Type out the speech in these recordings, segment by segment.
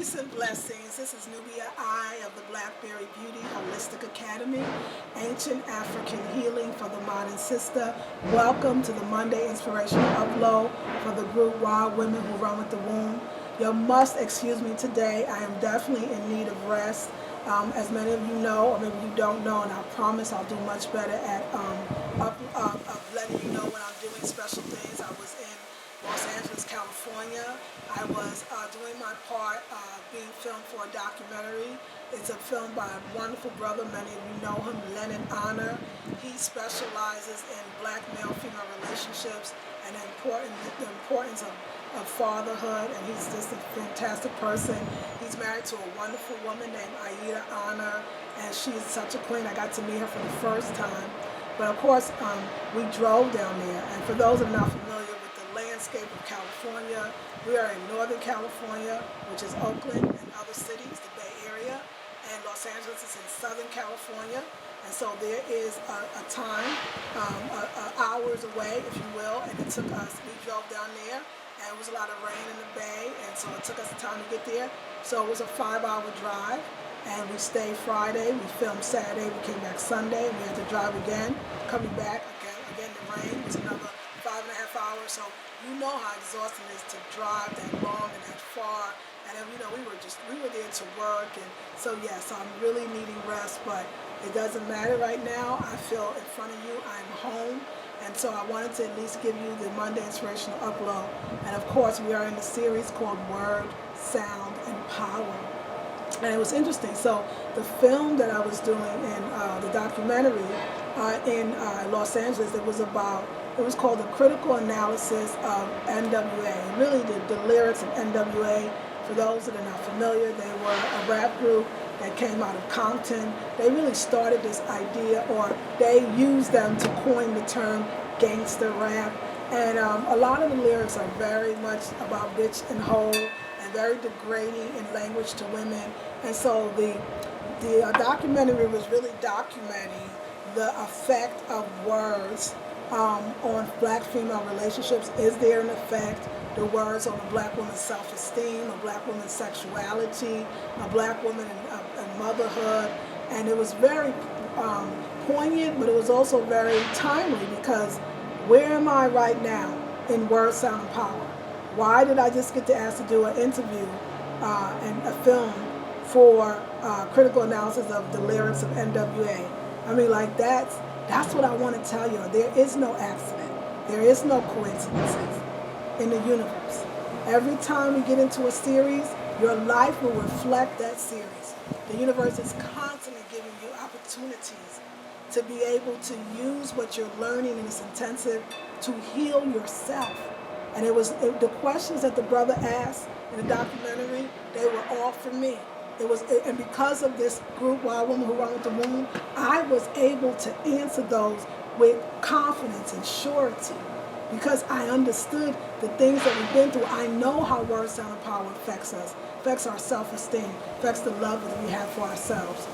Peace and blessings. This is Nubia I of the Blackberry Beauty Holistic Academy, Ancient African Healing for the Modern Sister. Welcome to the Monday Inspirational Upload for the group Wild Women Who Run with the Womb. You must excuse me today. I am definitely in need of rest. As many of you know, or maybe you don't know, and I promise I'll do much better at letting you know when I'm doing special things. I was in Los Angeles, California. I was doing my part being filmed for a documentary. It's a film by a wonderful brother. Many of you know him, Lennon Honor. He specializes in black male-female relationships and the importance of fatherhood, and he's just a fantastic person. He's married to a wonderful woman named Aida Honor, and she is such a queen. I got to meet her for the first time. But of course, we drove down there, and for those that are not familiar with the landscape of California, we are in Northern California, which is Oakland and other cities, the Bay Area, and Los Angeles is in Southern California. And so there is a time, hours away, if you will, and it took us, we drove down there, and it was a lot of rain in the Bay, and so it took us time to get there. So it was a 5-hour drive, and we stayed Friday, we filmed Saturday, we came back Sunday, we had to drive again, coming back, again the rain was another 5.5 hours, so you know how exhausting it is to drive that long and that far. And then, we were there to work, and so yes, I'm really needing rest, but it doesn't matter right now. I feel in front of you, I'm home, and so I wanted to at least give you the Monday Inspirational Upload. And of course, we are in the series called Word, Sound, and Power. And it was interesting. So the film that I was doing in the documentary in Los Angeles, it was called The Critical Analysis of NWA. And really the lyrics of NWA, for those that are not familiar, they were a rap group that came out of Compton. They really started this idea, or they used them to coin the term gangster rap. And a lot of the lyrics are very much about bitch and hoe, and very degrading in language to women. And so the documentary was really documenting the effect of words on black-female relationships. Is there an effect? The words on a black woman's self-esteem, a black woman's sexuality, a black woman in motherhood. And it was very poignant, but it was also very timely, because where am I right now in Word, Sound, and Power? Why did I just get to ask to do an interview and a film for critical analysis of the lyrics of NWA? I mean, like, that's what I want to tell you. There is no accident. There is no coincidences in the universe. Every time we get into a series, your life will reflect that series. The universe is constantly giving you opportunities to be able to use what you're learning in this intensive to heal yourself. And the questions that the brother asked in the documentary, they were all for me. And because of this group, Wild Women Who Run with the Womb, I was able to answer those with confidence and surety, because I understood the things that we've been through. I know how Word, Sound, and Power affects us, affects our self-esteem, affects the love that we have for ourselves.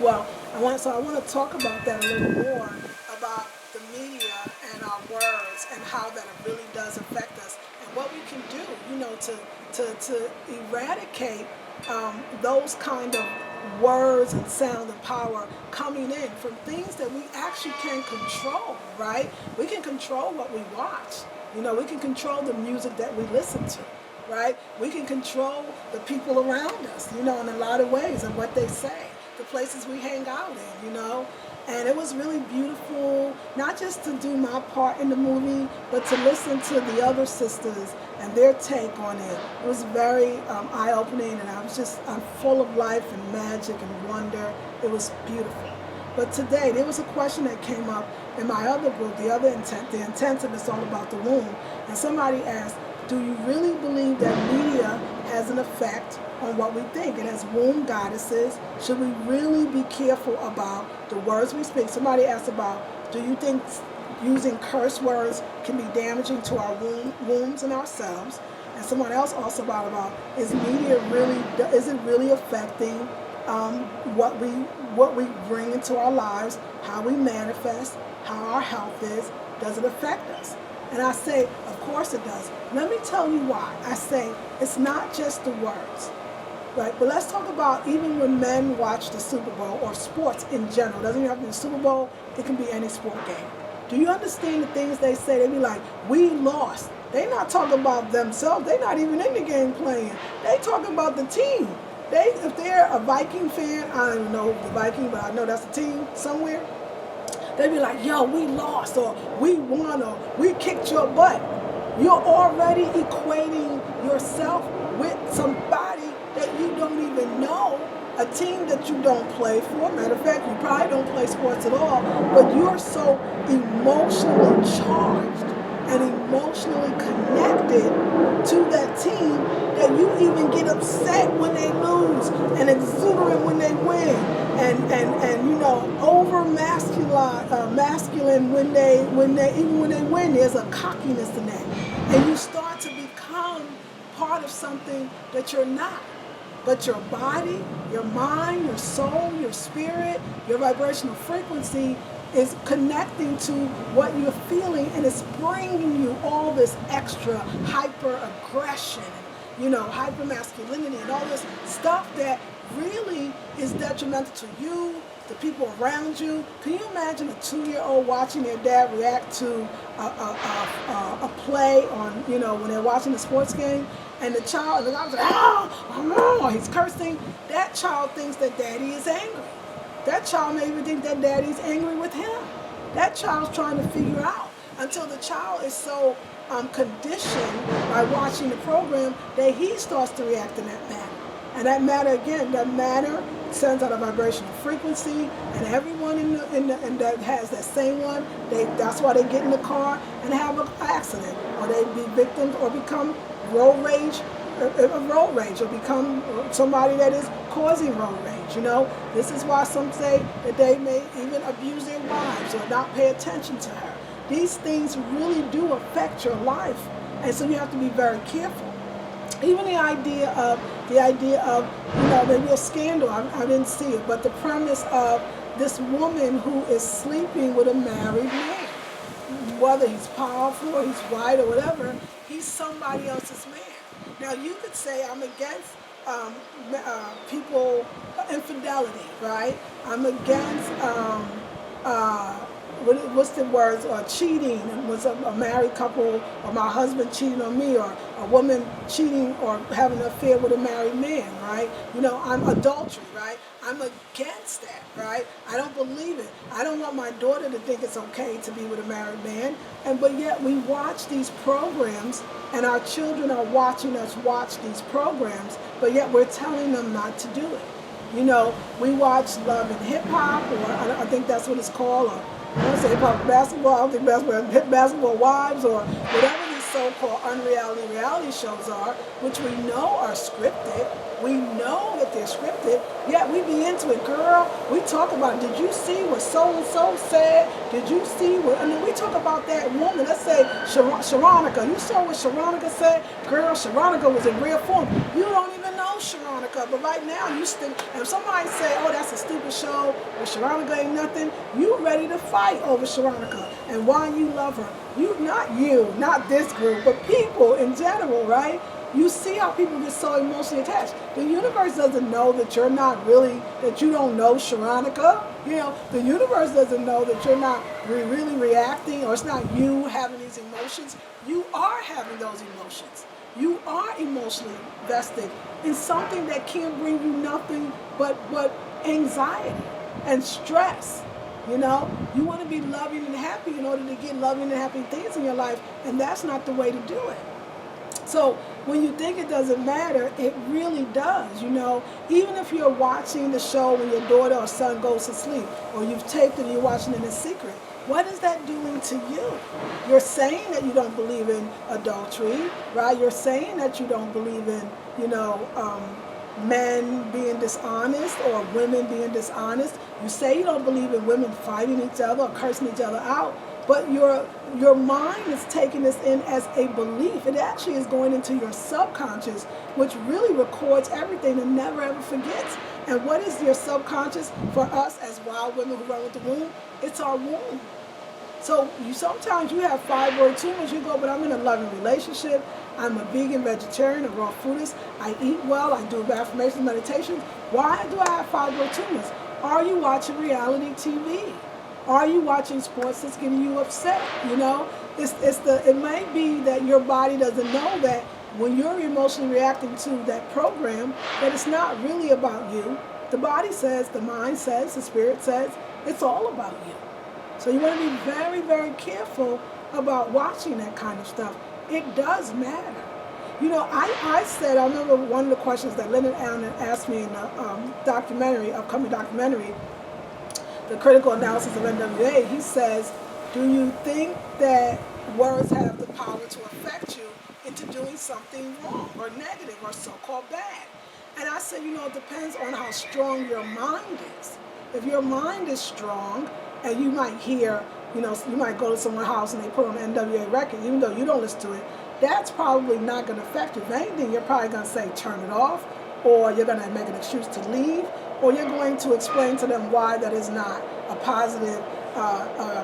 Well, I want to talk about that a little more, about the media and our words and how that it really does affect us, and what we can do, to eradicate those kind of words and sound and power coming in from things that we actually can control, right? We can control what we watch. We can control the music that we listen to, right? We can control the people around us, in a lot of ways, and what they say, the places we hang out in, And it was really beautiful, not just to do my part in the movie, but to listen to the other sisters and their take on it. It was very eye-opening, and I'm full of life and magic and wonder. It was beautiful. But today, there was a question that came up in my other group, the intensive is all about the womb. And somebody asked, do you really believe that media has an effect on what we think? And as womb goddesses, should we really be careful about the words we speak? Somebody asked about, do you think using curse words can be damaging to our wombs and ourselves? And someone else also about is it really affecting what we bring into our lives, how we manifest, how our health is? Does it affect us? And I say, of course it does. Let me tell you why. I say it's not just the words. right? But let's talk about even when men watch the Super Bowl or sports in general. It doesn't even have to be the Super Bowl. It can be any sport game. Do you understand the things they say? They be like, we lost. They not talking about themselves. They not even in the game playing. They talking about the team. If they're a Viking fan, I don't even know the Viking, but I know that's a team somewhere. They be like, yo, we lost, or we won, or we kicked your butt. You're already equating yourself with somebody that you don't even know, a team that you don't play for. Matter of fact, you probably don't play sports at all, but you're so emotionally charged and emotionally connected to that team that you even get upset when they lose and exuberant when they win and you know, over masculine when they even when they win. There's a cockiness in that, and you start to become part of something that you're not. But your body, your mind, your soul, your spirit, your vibrational frequency is connecting to what you're feeling, and it's bringing you all this extra hyper aggression, you know, hyper masculinity, and all this stuff that really is detrimental to you, the people around you. Can you imagine a 2-year-old watching their dad react to a play on, you know, when they're watching a sports game, and the guy's like, oh, he's cursing. That child thinks that daddy is angry. That child may even think that daddy's angry with him. That child's trying to figure out, until the child is so conditioned by watching the program that he starts to react in that manner. And that matter, again, that matter sends out a vibrational frequency, and everyone in that has that same one, that's why they get in the car and have an accident, or they be victims or become road rage, or become somebody that is causing road rage. You know, this is why some say that they may even abuse their wives or not pay attention to her. These things really do affect your life, and so you have to be very careful. Even the idea of, you know, maybe a scandal, I didn't see it, but the premise of this woman who is sleeping with a married man, whether he's powerful or he's white or whatever, he's somebody else's man. Now you could say I'm against people, infidelity, right? I'm against what's the words, cheating, was a married couple, or my husband cheating on me, or a woman cheating or having an affair with a married man, right? You know, I'm adultery, right? I'm against that, right? I don't believe it. I don't want my daughter to think it's okay to be with a married man, but yet we watch these programs, and our children are watching us watch these programs, but yet we're telling them not to do it. You know, we watch Love and Hip Hop, or I think that's what it's called, or I don't say hip hop basketball, I don't think basketball wives, or whatever these so-called unreality reality shows are, which we know are scripted. We know that they're scripted, yet we be into it. Girl, we talk about, did you see what so-and-so said? Did you see what, I mean, we talk about that woman, let's say Sharonica. You saw what Sharonica said? Girl, Sharonica was in rare form. You don't even know Sharonica, but right now you still, if somebody say, oh, that's a stupid show, or Sharonica ain't nothing, you ready to fight over Sharonica and why you love her. Not this group, but people in general, right? You see how people get so emotionally attached. The universe doesn't know that you're not really, that you don't know Sharonica. You know, the universe doesn't know that you're not really reacting, or it's not you having these emotions. You are having those emotions. You are emotionally vested in something that can bring you nothing but anxiety and stress. You know, you want to be loving and happy in order to get loving and happy things in your life, and that's not the way to do it. So when you think it doesn't matter, it really does. You know, even if you're watching the show when your daughter or son goes to sleep, or you've taped it and you're watching it in secret, what is that doing to you? You're saying that you don't believe in adultery, right? You're saying that you don't believe in, you know, men being dishonest or women being dishonest. You say you don't believe in women fighting each other or cursing each other out, but your mind is taking this in as a belief. It actually is going into your subconscious, which really records everything and never ever forgets. And what is your subconscious for us as wild women who run with the womb? It's our womb. So sometimes you have fibroid tumors, you go, but I'm in a loving relationship, I'm a vegan, vegetarian, a raw foodist, I eat well, I do affirmations, meditations. Why do I have fibroid tumors? Are you watching reality TV? Are you watching sports that's getting you upset? You know, it might be that your body doesn't know that when you're emotionally reacting to that program, that it's not really about you. The body says, the mind says, the spirit says, it's all about you. So you want to be very, very careful about watching that kind of stuff. It does matter. You know, I said, I remember one of the questions that Leonard Allen asked me in the upcoming documentary, The Critical Analysis of NWA, he says, do you think that words have the power to affect you into doing something wrong or negative or so-called bad? And I said, you know, it depends on how strong your mind is. If your mind is strong, and you might hear, you know, you might go to someone's house and they put on an NWA record, even though you don't listen to it, that's probably not going to affect you. If anything, you're probably going to say, turn it off, or you're going to make an excuse to leave, or you're going to explain to them why that is not a positive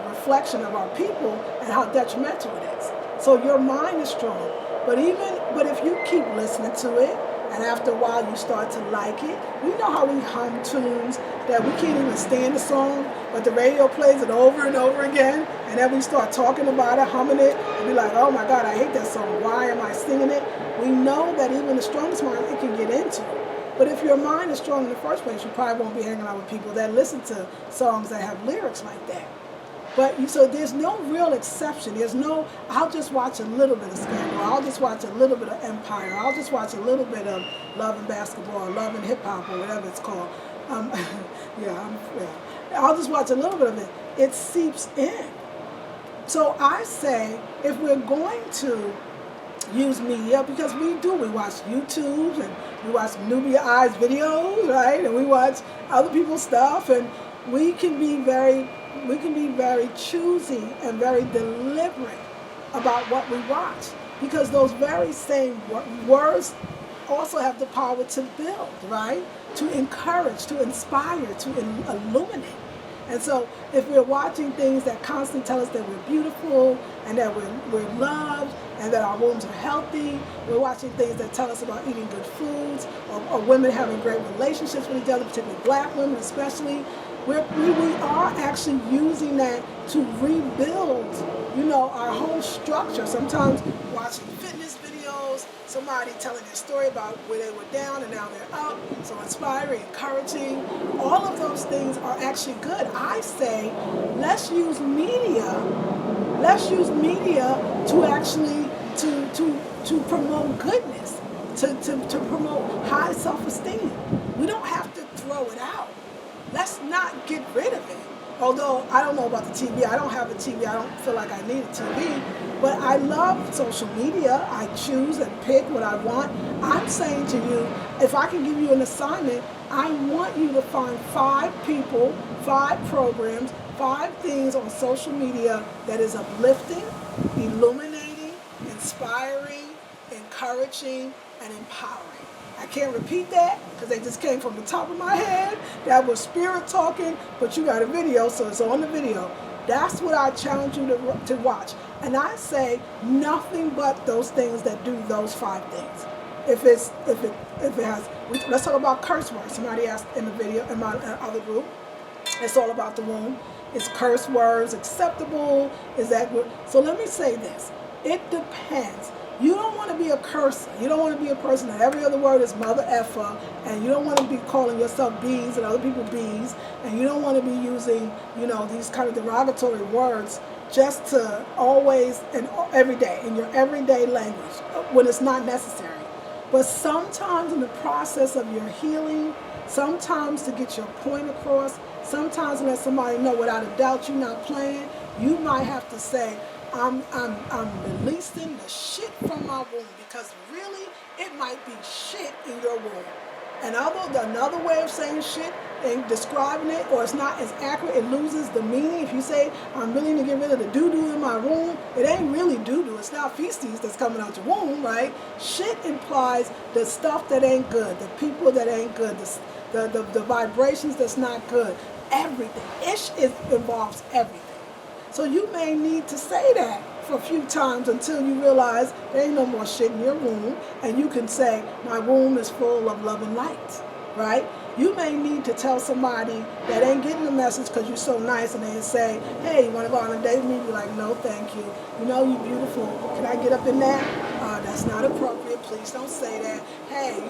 reflection of our people and how detrimental it is. So your mind is strong. But if you keep listening to it, and after a while you start to like it, you know how we hum tunes that we can't even stand the song, but the radio plays it over and over again, and then we start talking about it, humming it, and be like, oh my God, I hate that song. Why am I singing it? We know that even the strongest mind, it can get into it. But if your mind is strong in the first place, you probably won't be hanging out with people that listen to songs that have lyrics like that. But so there's no real exception. There's no, I'll just watch a little bit of Scandal. I'll just watch a little bit of Empire. I'll just watch a little bit of Love and Basketball, or Love and Hip Hop, or whatever it's called. I'll just watch a little bit of it. It seeps in. So I say, if we're going to use media, because we watch YouTube, and we watch Nubia Eyes videos, right? And we watch other people's stuff, and we can be very choosy and very deliberate about what we watch, because those very same words also have the power to build, right? To encourage, to inspire, to illuminate. And so if we're watching things that constantly tell us that we're beautiful and that we're loved and that our wombs are healthy, we're watching things that tell us about eating good foods, or women having great relationships with each other, particularly black women especially, we are actually using that to rebuild, you know, our whole structure. Sometimes watching fitness videos, somebody telling their story about where they were down and now they're up, so inspiring, encouraging. All of those things are actually good. I say, let's use media to actually to promote goodness, to promote high self-esteem. We don't have to throw it out. Let's not get rid of it. Although I don't know about the TV. I don't have a TV. I don't feel like I need a TV. But I love social media. I choose and pick what I want. I'm saying to you, if I can give you an assignment, I want you to find 5 people, 5 programs, 5 things on social media that is uplifting, illuminating, inspiring, encouraging, and empowering. I can't repeat that because they just came from the top of my head. That was spirit talking, but you got a video, so it's on the video. That's what I challenge you to watch. And I say nothing but those things that do those 5 things. If it has, let's talk about curse words. Somebody asked in the video, in my other group, it's all about the womb. Is curse words acceptable? So let me say this. It depends. You don't want to be a cursor. You don't want to be a person that every other word is mother effer, and you don't want to be calling yourself bees and other people bees, and you don't want to be using, you know, these kind of derogatory words just to always and every day, in your everyday language, when it's not necessary. But sometimes in the process of your healing, sometimes to get your point across, sometimes to let somebody know without a doubt you're not playing, you might have to say, I'm releasing the shit from my womb, because really it might be shit in your womb. And another way of saying shit and describing it, or it's not as accurate, it loses the meaning. If you say, I'm willing to get rid of the doo-doo in my womb, it ain't really doo-doo. It's not feces that's coming out your womb, right? Shit implies the stuff that ain't good, the people that ain't good, the vibrations that's not good, everything. Ish involves everything. So you may need to say that for a few times until you realize there ain't no more shit in your womb, and you can say, my womb is full of love and light, right? You may need to tell somebody that ain't getting the message because you're so nice, and they say, hey, you want to go on a date with me? Be like, no, thank you. You know you're beautiful. Can I get up in that? That's not appropriate. Please don't say that. Hey,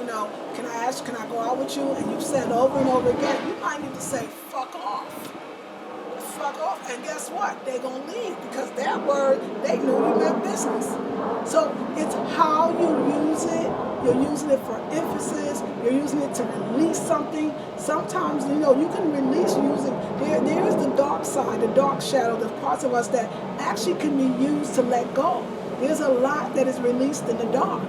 can I go out with you? And you've said over and over again, you might need to say, fuck off. Fuck off. And guess what? They're going to leave because that word, they knew you meant business. So it's how you use it. You're using it for emphasis. You're using it to release something. Sometimes, you can release using, there is the dark side, the dark shadow, the parts of us that actually can be used to let go. There's a lot that is released in the dark,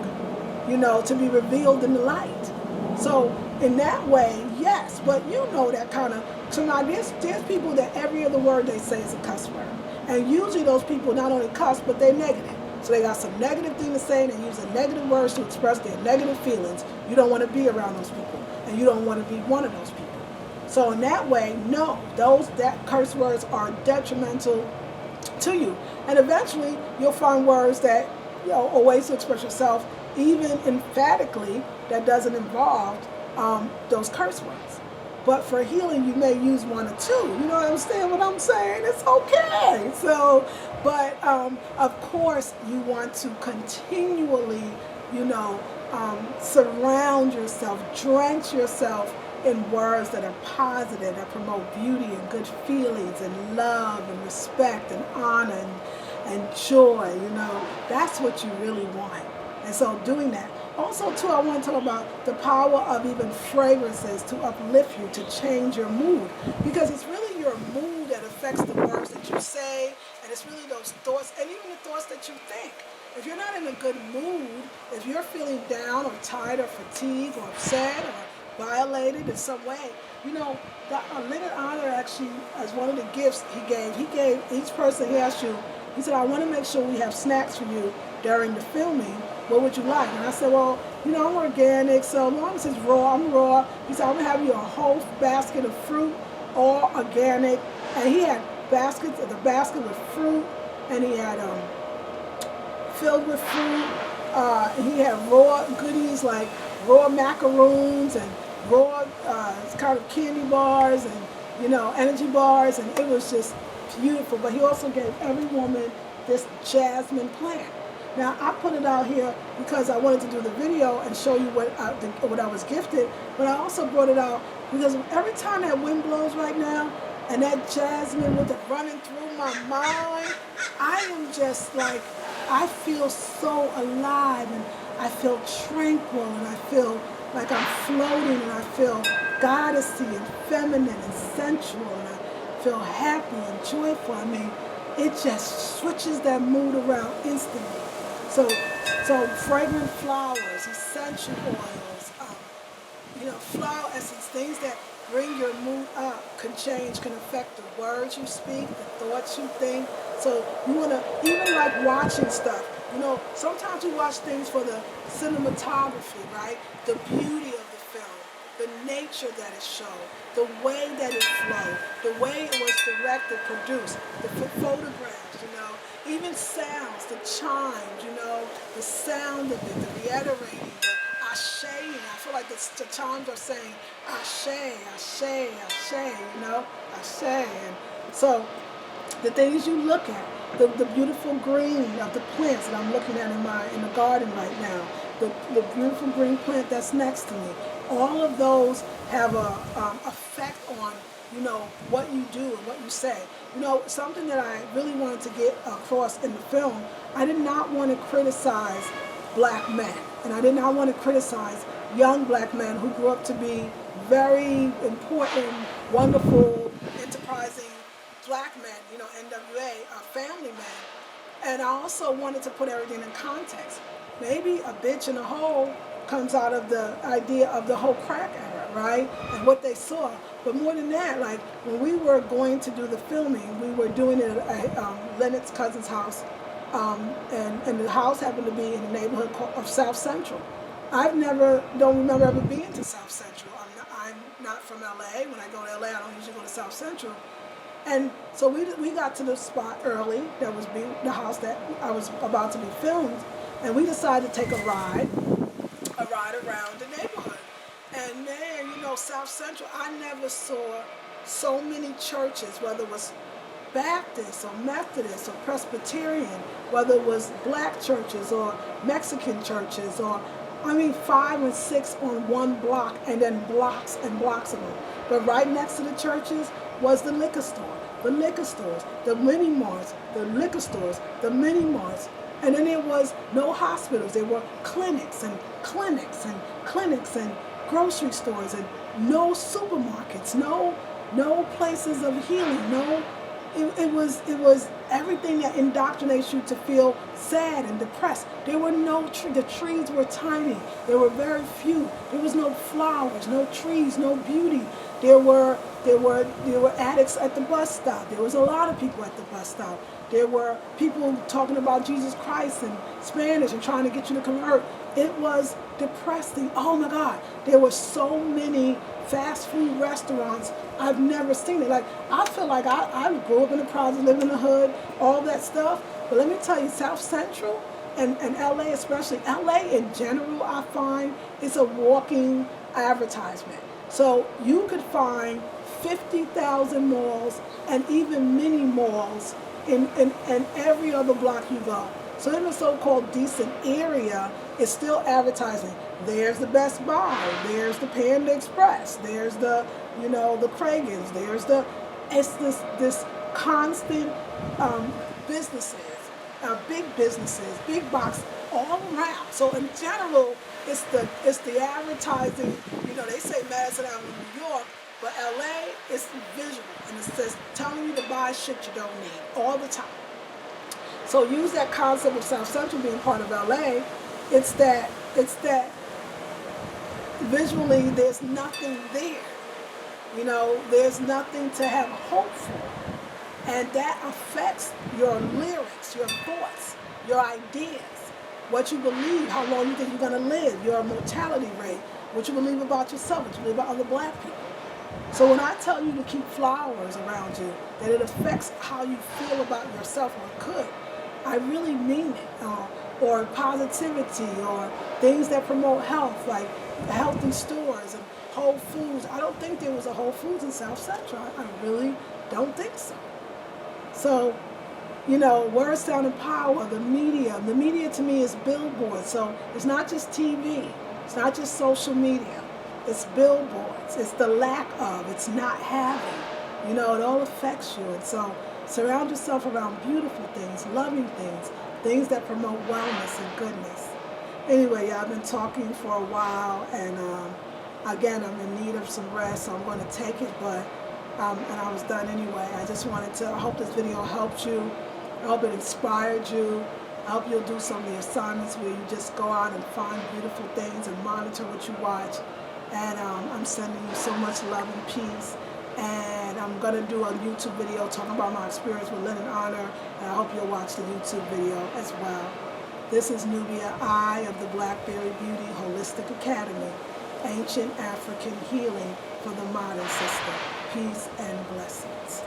to be revealed in the light. So in that way, yes, but that kind of, so now there's people that every other word they say is a cuss word. And usually those people not only cuss, but they're negative. So they got some negative thing to say, and they're using negative words to express their negative feelings. You don't want to be around those people, and you don't want to be one of those people. So in that way, no, that curse words are detrimental to you. And eventually you'll find words that, or ways to express yourself, even emphatically, that doesn't involve those curse words. But for healing, you may use one or two. You know what I'm saying? It's okay. So, but of course, you want to continually, surround yourself, drench yourself in words that are positive, that promote beauty and good feelings and love and respect and honor and joy. That's what you really want. And so doing that. Also, too, I want to talk about the power of even fragrances to uplift you, to change your mood. Because it's really your mood that affects the words that you say, and it's really those thoughts, and even the thoughts that you think. If you're not in a good mood, if you're feeling down or tired or fatigued or upset or violated in some way, Leonard Honor actually, as one of the gifts he gave each person he asked you, he said, I want to make sure we have snacks for you during the filming. What would you like? And I said, well, I'm organic, so as long as it's raw, I'm raw. He said, I'm going to have you a whole basket of fruit, all organic. And he had the basket with fruit, and he had filled with fruit. He had raw goodies like raw macaroons and raw kind of candy bars and, energy bars, and it was just beautiful. But he also gave every woman this jasmine plant. Now, I put it out here because I wanted to do the video and show you what I was gifted, but I also brought it out because every time that wind blows right now and that jasmine with it running through my mind, I am just like, I feel so alive, and I feel tranquil, and I feel like I'm floating, and I feel goddessy and feminine and sensual, and I feel happy and joyful. I mean, it just switches that mood around instantly. So fragrant flowers, essential oils, flower essence, things that bring your mood up can affect the words you speak, the thoughts you think. So you want to, even like watching stuff, sometimes we watch things for the cinematography, right? The beauty of the film, the nature that it showed, the way that it flowed, the way it was directed, produced, the photographs, even sounds, the chimes, the sound of it, the reiterating, the ashe, I feel like the chimes are saying ashe, ashe, ashe, ashe. And so the things you look at, the beautiful green of the plants that I'm looking at in the garden right now, the beautiful green plant that's next to me, all of those have a effect on what you do and what you say. Something that I really wanted to get across in the film, I did not want to criticize black men, and I did not want to criticize young black men who grew up to be very important, wonderful, enterprising black men, NWA, family men. And I also wanted to put everything in context. Maybe a bitch in a hole comes out of the idea of the whole crack era, right? And what they saw. But more than that, like when we were going to do the filming, we were doing it at Leonard's cousin's house, and the house happened to be in the neighborhood of South Central. Don't remember ever being to South Central. I'm not from LA. When I go to LA, I don't usually go to South Central. And so we got to the spot early. That was the house that I was about to be filmed, and we decided to take a ride around the neighborhood. And man, South Central, I never saw so many churches, whether it was Baptist or Methodist or Presbyterian, whether it was black churches or Mexican churches, or 5 and 6 on one block, and then blocks and blocks of them. But right next to the churches was the liquor store, the liquor stores, the mini marts, the liquor stores, the mini marts. And then there was no hospitals. There were clinics and clinics and clinics and grocery stores, and no supermarkets, no places of healing, it was everything that indoctrinates you to feel sad and depressed. There were no the trees were tiny. There were very few. There was no flowers, no trees, no beauty. There were addicts at the bus stop. There was a lot of people at the bus stop. There were people talking about Jesus Christ in Spanish and trying to get you to convert. It was depressing. Oh my God. There were so many fast food restaurants. I've never seen it. Like, I feel like I grew up in the project, lived in the hood, all that stuff. But let me tell you, South Central and LA especially, LA in general, I find is a walking advertisement. So you could find 50,000 malls and even mini malls in every other block you go. So in the so-called decent area, it's still advertising. There's the Best Buy. There's the Panda Express. There's the Craigens. It's this constant businesses, big businesses, big box all around. So in general, it's the advertising. They say Madison Avenue, New York, but LA is visual, and it says telling you to buy shit you don't need all the time. So use that concept of South Central being part of LA. It's that visually there's nothing there. There's nothing to have hope for. And that affects your lyrics, your thoughts, your ideas, what you believe, how long you think you're going to live, your mortality rate, what you believe about yourself, what you believe about other black people. So when I tell you to keep flowers around you, that it affects how you feel about yourself, or it could, I really mean it. Or positivity, or things that promote health, like healthy stores and Whole Foods. I don't think there was a Whole Foods in South Central. I really don't think so. So, word, sound, and power, the media to me is billboards. So it's not just TV. It's not just social media. It's billboards. It's the lack of. It's not having. It all affects you. And so surround yourself around beautiful things, loving things that promote wellness and goodness. Anyway, I've been talking for a while, and again, I'm in need of some rest, so I'm going to take it, but and I was done anyway. I hope this video helped you. I hope it inspired you. I hope you'll do some of the assignments where you just go out and find beautiful things and monitor what you watch. And I'm sending you so much love and peace. And I'm going to do a YouTube video talking about my experience with Lynn and Honor, and I hope you'll watch the YouTube video as well. This is Nubia I of the Blackberry Beauty Holistic Academy, Ancient African Healing for the Modern Sister. Peace and blessings.